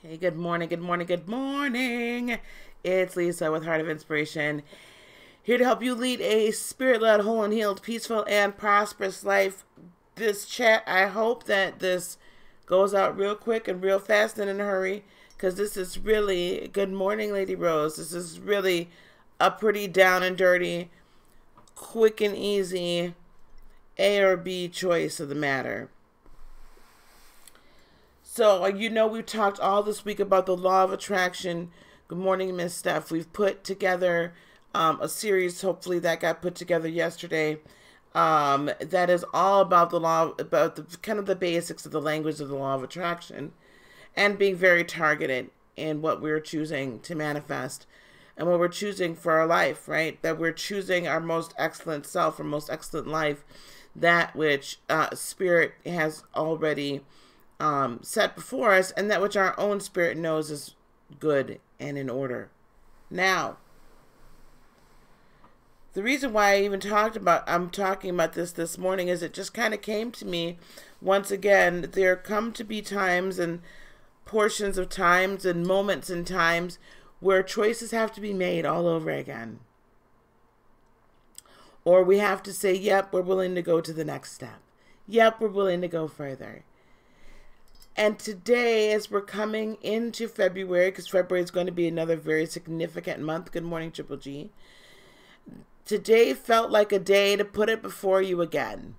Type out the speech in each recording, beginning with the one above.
Hey, good morning, good morning, good morning. It's Lisa with Heart of Inspiration, here to help you lead a spirit-led, whole and healed, peaceful and prosperous life. This chat, I hope that this goes out real quick and real fast and in a hurry, because this is really, good morning, Lady Rose. This is really a pretty down and dirty, quick and easy A or B choice of the matter. So, we've talked all this week about the law of attraction. Good morning, Miss Steph. We've put together a series, hopefully that got put together yesterday, that is all about the law, about the kind of the basics of the language of the law of attraction, and being very targeted in what we're choosing to manifest and what we're choosing for our life, right? That we're choosing our most excellent self, our most excellent life, that which Spirit has already set before us, and that which our own spirit knows is good and in order. Now, the reason why I'm talking about this morning is it just kind of came to me once again. There come to be times and portions of times and moments in times where choices have to be made all over again. Or we have to say, yep, we're willing to go to the next step. Yep, we're willing to go further. And today, as we're coming into February, because February is going to be another very significant month. Good morning, Triple G. Today felt like a day to put it before you again.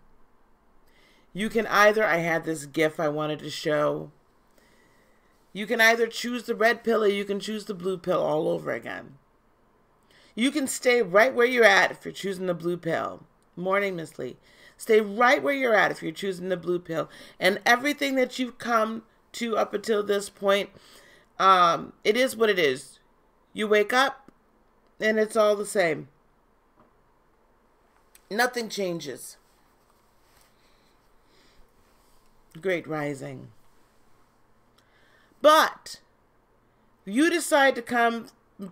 You can either, I had this GIF I wanted to show. You can either choose the red pill or you can choose the blue pill all over again. You can stay right where you're at if you're choosing the blue pill. Morning, Miss Lee. Stay right where you're at if you're choosing the blue pill. And everything that you've come to up until this point, it is what it is. You wake up and it's all the same. Nothing changes. Great rising. But you decide to come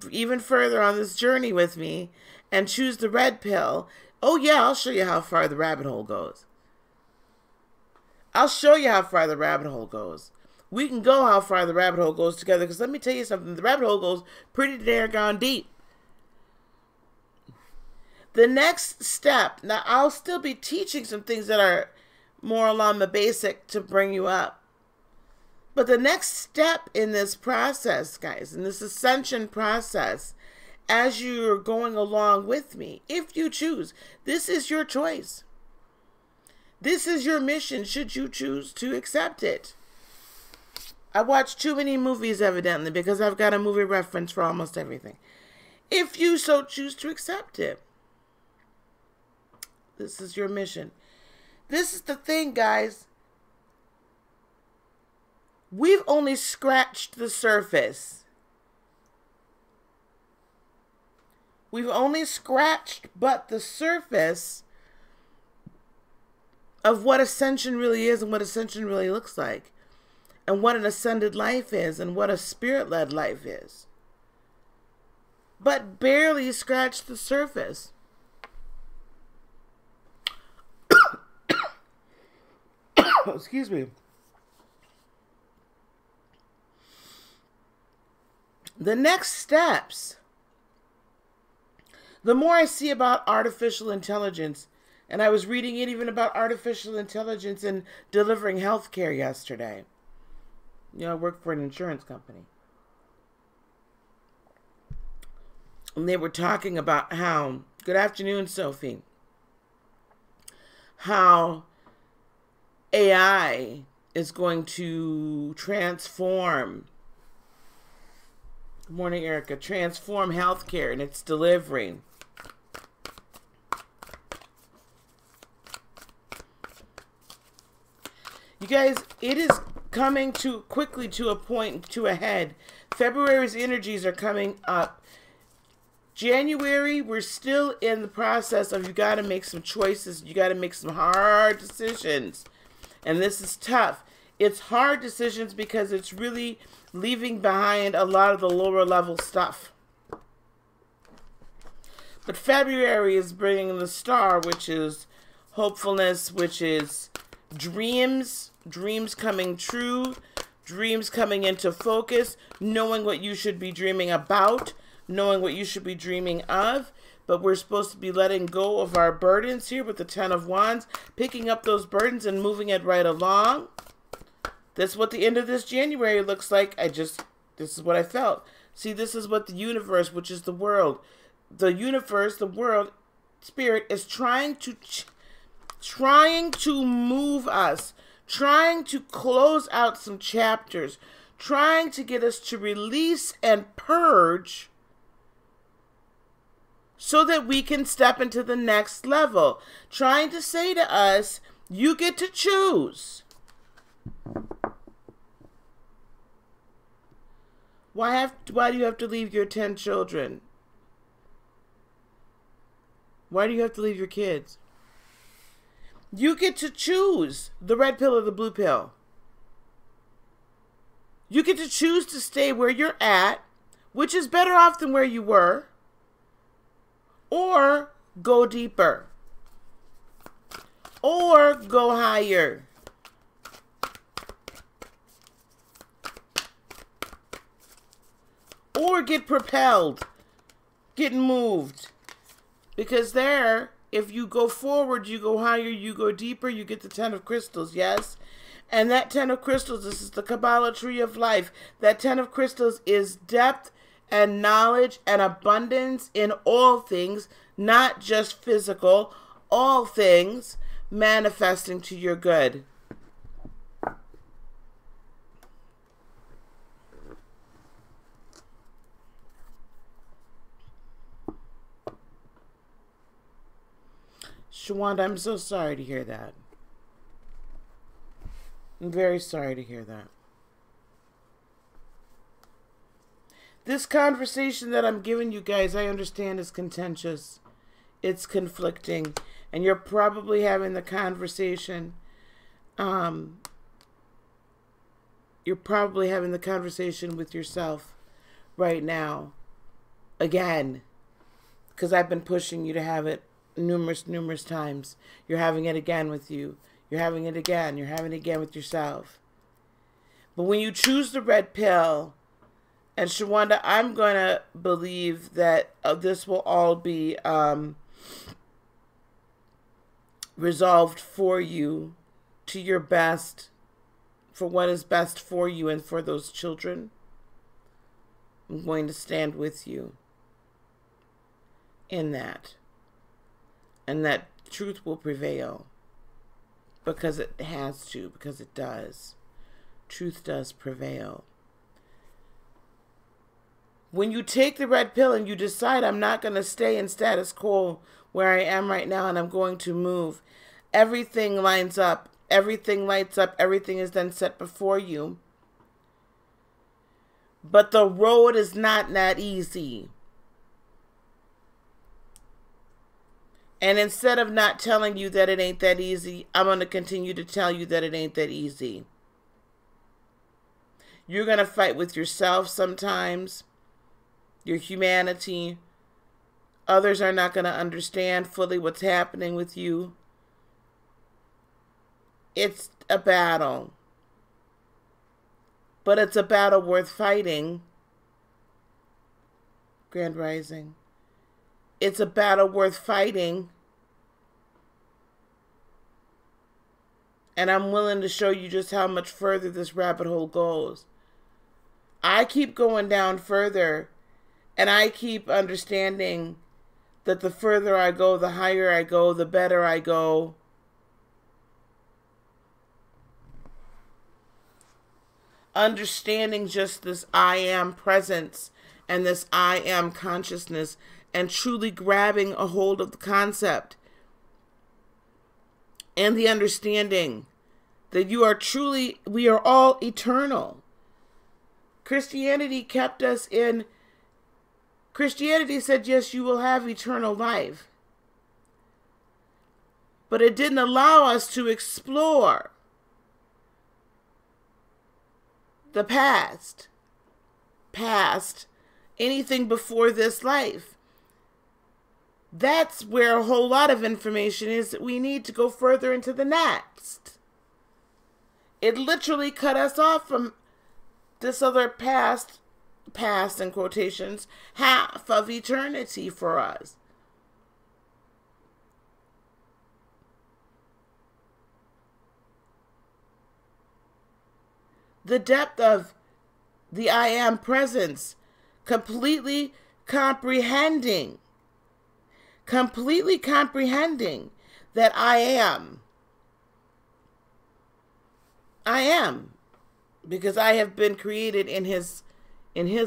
even further on this journey with me and choose the red pill. Oh yeah, I'll show you how far the rabbit hole goes. I'll show you how far the rabbit hole goes. We can go how far the rabbit hole goes together, because let me tell you something. The rabbit hole goes pretty doggone deep. The next step, now I'll still be teaching some things that are more along the basic to bring you up. But the next step in this process, guys, in this ascension process, as you're going along with me, if you choose, this is your choice. This is your mission, should you choose to accept it. I watch too many movies, evidently, because I've got a movie reference for almost everything. If you so choose to accept it, this is your mission. This is the thing, guys. We've only scratched the surface. We've only scratched but the surface of what ascension really is and what ascension really looks like, and what an ascended life is and what a spirit-led life is. But barely scratched the surface. Excuse me. The next steps, the more I see about artificial intelligence, and I was reading it even about artificial intelligence in delivering healthcare yesterday. I work for an insurance company. And they were talking about how, good afternoon, Sophie, how AI is going to transform, good morning, Erica, transform healthcare and its delivery. You guys, it is coming quickly to a point, to a head. February's energies are coming up. January, we're still in the process of, you got to make some choices. You got to make some hard decisions. And this is tough. It's hard decisions because it's really leaving behind a lot of the lower level stuff. But February is bringing the star, which is hopefulness, which is dreams coming true, dreams coming into focus, knowing what you should be dreaming about, knowing what you should be dreaming of. But we're supposed to be letting go of our burdens here with the Ten of Wands, picking up those burdens and moving it right along. That's what the end of this January looks like. This is what I felt. See, this is what the universe, which is the world, the universe, the world, spirit is trying to move us, trying to close out some chapters, trying to get us to release and purge so that we can step into the next level. Trying to say to us, you get to choose. Why do you have to leave your 10 children? Why do you have to leave your kids? You get to choose the red pill or the blue pill. You get to choose to stay where you're at, which is better off than where you were, or go deeper, or go higher. Or get propelled, get moved. Because there, if you go forward, you go higher, you go deeper, you get the 10 of crystals, yes? And that 10 of crystals, this is the Kabbalah tree of life. That 10 of crystals is depth and knowledge and abundance in all things, not just physical, all things manifesting to your good. Shawanda, I'm so sorry to hear that. I'm very sorry to hear that. This conversation that I'm giving you guys, I understand is contentious. It's conflicting. And you're probably having the conversation. You're probably having the conversation with yourself right now. Again. Because I've been pushing you to have it numerous times. You're having it again with you. You're having it again. You're having it again with yourself. But when you choose the red pill, and Shawanda, I'm going to believe that this will all be resolved for you to your best, for what is best for you and for those children. I'm going to stand with you in that. And that truth will prevail. Because it has to. Because it does. Truth does prevail. When you take the red pill and you decide, I'm not going to stay in status quo where I am right now and I'm going to move, everything lines up. Everything lights up. Everything is then set before you. But the road is not that easy. And instead of not telling you that it ain't that easy, I'm going to continue to tell you that it ain't that easy. You're going to fight with yourself sometimes, your humanity. Others are not going to understand fully what's happening with you. It's a battle. But it's a battle worth fighting. Grand Rising. It's a battle worth fighting. And I'm willing to show you just how much further this rabbit hole goes. I keep going down further. And I keep understanding that the further I go, the higher I go, the better I go. Understanding just this I am presence and this I am consciousness, and truly grabbing a hold of the concept and the understanding that we are all eternal. Christianity kept us in, Christianity said, yes, you will have eternal life. But it didn't allow us to explore the past, anything before this life. That's where a whole lot of information is that we need to go further into the next. It literally cut us off from this other past in quotations, half of eternity for us. The depth of the I am presence, completely comprehending that I am, because I have been created in his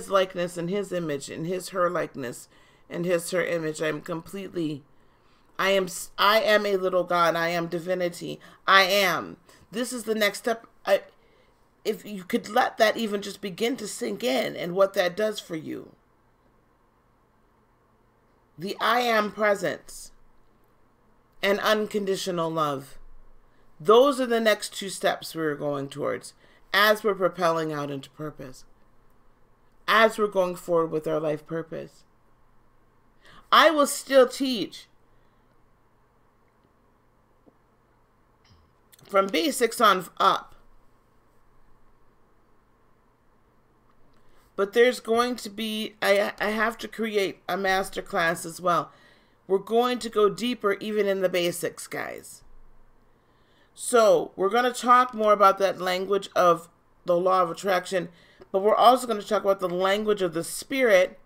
likeness, in his image, in her likeness, and her image. I am a little God. I am divinity. I am. This is the next step. If you could let that even just begin to sink in and what that does for you. The I am presence and unconditional love. Those are the next two steps we're going towards as we're propelling out into purpose. As we're going forward with our life purpose. I will still teach from basics on up. But there's going to be, I have to create a master class as well. We're going to go deeper even in the basics, guys. So we're going to talk more about that language of the law of attraction, but we're also going to talk about the language of the spirit.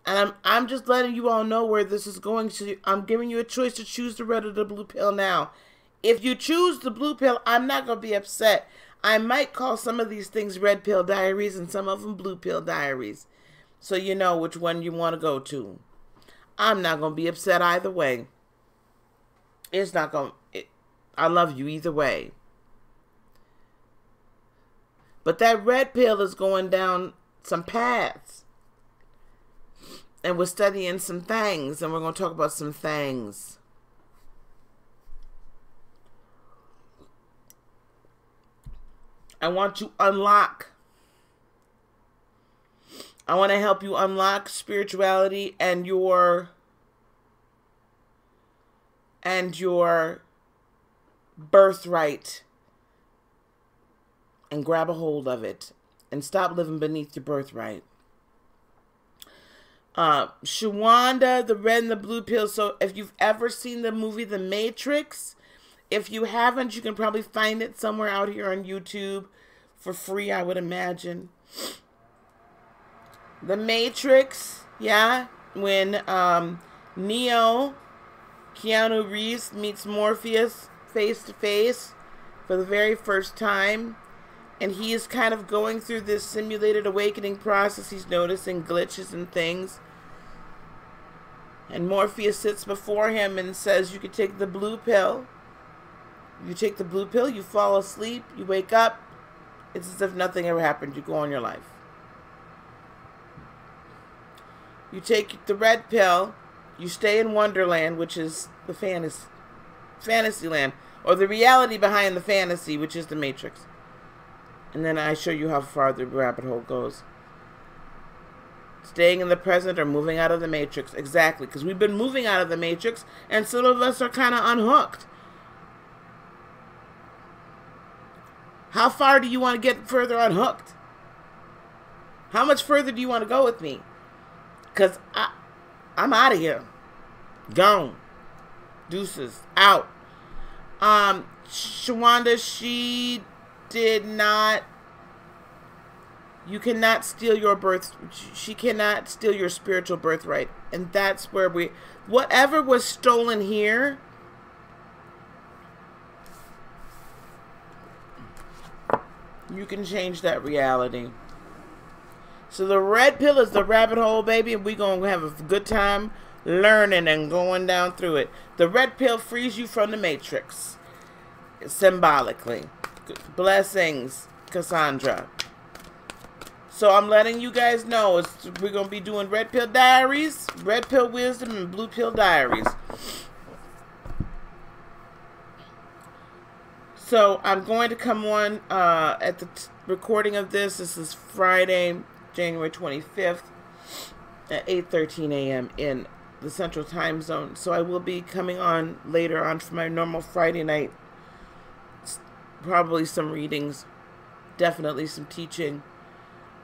And I'm just letting you all know where this is going to. I'm giving you a choice to choose the red or the blue pill now. If you choose the blue pill, I'm not going to be upset. I might call some of these things red pill diaries and some of them blue pill diaries. So you know which one you want to go to. I'm not going to be upset either way. It's not going to... I love you either way. But that red pill is going down some paths. And we're studying some things. And we're going to talk about some things. I want to unlock. I want to help you unlock spirituality and your birthright. And grab a hold of it. And stop living beneath your birthright. Shawanda, the red and the blue pill. So if you've ever seen the movie The Matrix... If you haven't, you can probably find it somewhere out here on YouTube for free, I would imagine. The Matrix, yeah, when Neo, Keanu Reeves, meets Morpheus face to face for the very first time. And he is kind of going through this simulated awakening process. He's noticing glitches and things. And Morpheus sits before him and says, you could take the blue pill. You take the blue pill, you fall asleep, you wake up, it's as if nothing ever happened, you go on your life. You take the red pill, you stay in Wonderland, which is the fantasy land, or the reality behind the fantasy, which is the Matrix. And then I show you how far the rabbit hole goes. Staying in the present or moving out of the Matrix, exactly, because we've been moving out of the Matrix, and some of us are kind of unhooked. How far do you want to get further unhooked? How much further do you want to go with me? Because I'm out of here. Gone. Deuces. Out. Shawanda, she did not... You cannot steal your birth... She cannot steal your spiritual birthright. And that's where we... Whatever was stolen here... You can change that reality. So the red pill is the rabbit hole, baby, and we're going to have a good time learning and going down through it. The red pill frees you from the Matrix, symbolically. Blessings, Cassandra. So I'm letting you guys know we're going to be doing red pill diaries, red pill wisdom, and blue pill diaries. So I'm going to come on at the recording of this. This is Friday, January 25th at 8:13 a.m. in the Central Time Zone. So I will be coming on later on for my normal Friday night. Probably some readings definitely some teaching.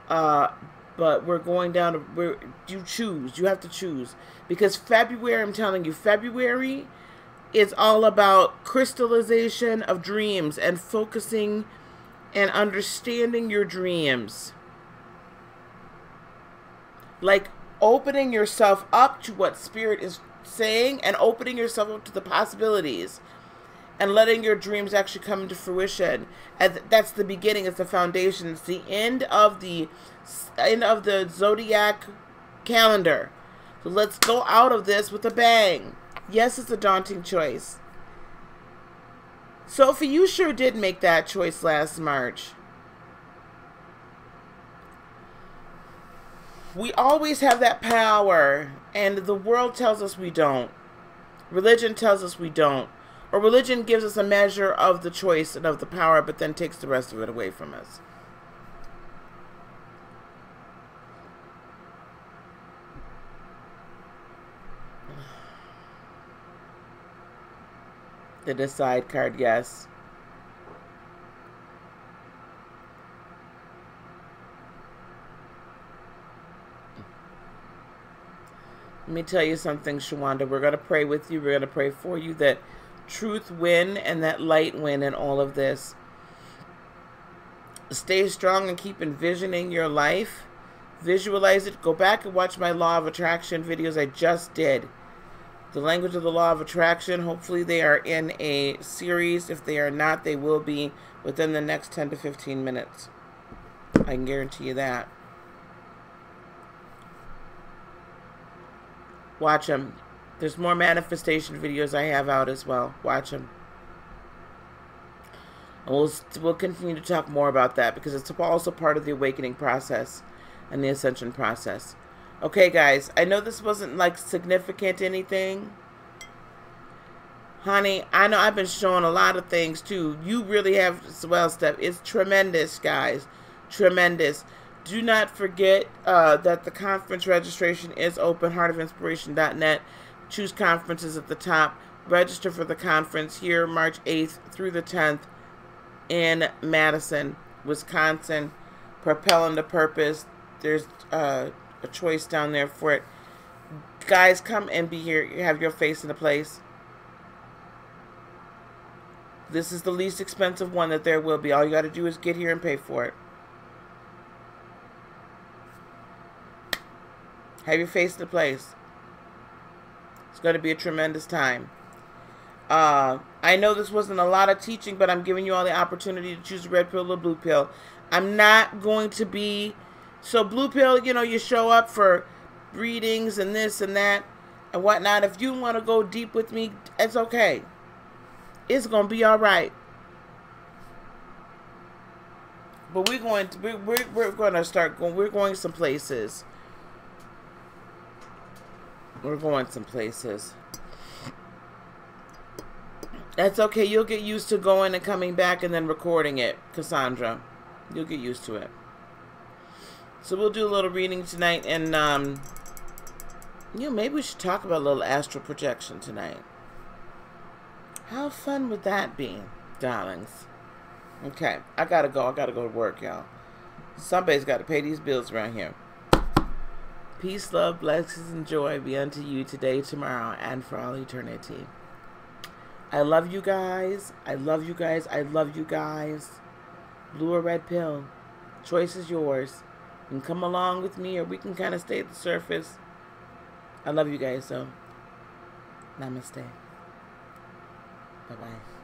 But we're going down to, you choose. You have to choose. Because February, I'm telling you, February is all about crystallization of dreams and focusing and understanding your dreams. Like opening yourself up to what Spirit is saying and opening yourself up to the possibilities and letting your dreams actually come into fruition. And that's the beginning. It's the foundation. It's the end of the zodiac calendar. So let's go out of this with a bang. Yes, it's a daunting choice. Sophie, you sure did make that choice last March. We always have that power, and the world tells us we don't. Religion tells us we don't. Or religion gives us a measure of the choice and of the power, but then takes the rest of it away from us. The decide card, yes. Let me tell you something, Shawanda. We're going to pray with you. We're going to pray for you that truth win and that light win in all of this. Stay strong and keep envisioning your life. Visualize it. Go back and watch my Law of Attraction videos I just did. The language of the Law of Attraction. Hopefully they are in a series. If they are not, they will be within the next 10 to 15 minutes. I can guarantee you that. Watch them. There's more manifestation videos I have out as well. Watch them. And we'll continue to talk more about that because it's also part of the awakening process and the ascension process. Okay, guys. I know this wasn't like significant anything. Honey, I know I've been showing a lot of things too. You really have swell stuff. It's tremendous, guys. Tremendous. Do not forget that the conference registration is open, heartofinspiration.net. Choose conferences at the top. Register for the conference here March 8th through the 10th in Madison, Wisconsin. Propel into Purpose. There's a choice down there for it. Guys, come and be here. You have your face in the place. This is the least expensive one that there will be. All you got to do is get here and pay for it. Have your face in the place. It's going to be a tremendous time. I know this wasn't a lot of teaching, but I'm giving you all the opportunity to choose a red pill or blue pill. I'm not going to be... So blue pill, you know, you show up for readings and this and that and whatnot. If you want to go deep with me, it's okay. It's going to be all right. But we're going to start going. We're going some places. We're going some places. That's okay. You'll get used to going and coming back and then recording it, Cassandra. You'll get used to it. So we'll do a little reading tonight, and you know, maybe we should talk about a little astral projection tonight. How fun would that be, darlings? Okay, I gotta go. I gotta go to work, y'all. Somebody's got to pay these bills around here. Peace, love, blessings, and joy be unto you today, tomorrow, and for all eternity. I love you guys. I love you guys. I love you guys. Blue or red pill. Choice is yours. You can come along with me, or we can kind of stay at the surface. I love you guys, so namaste. Bye-bye.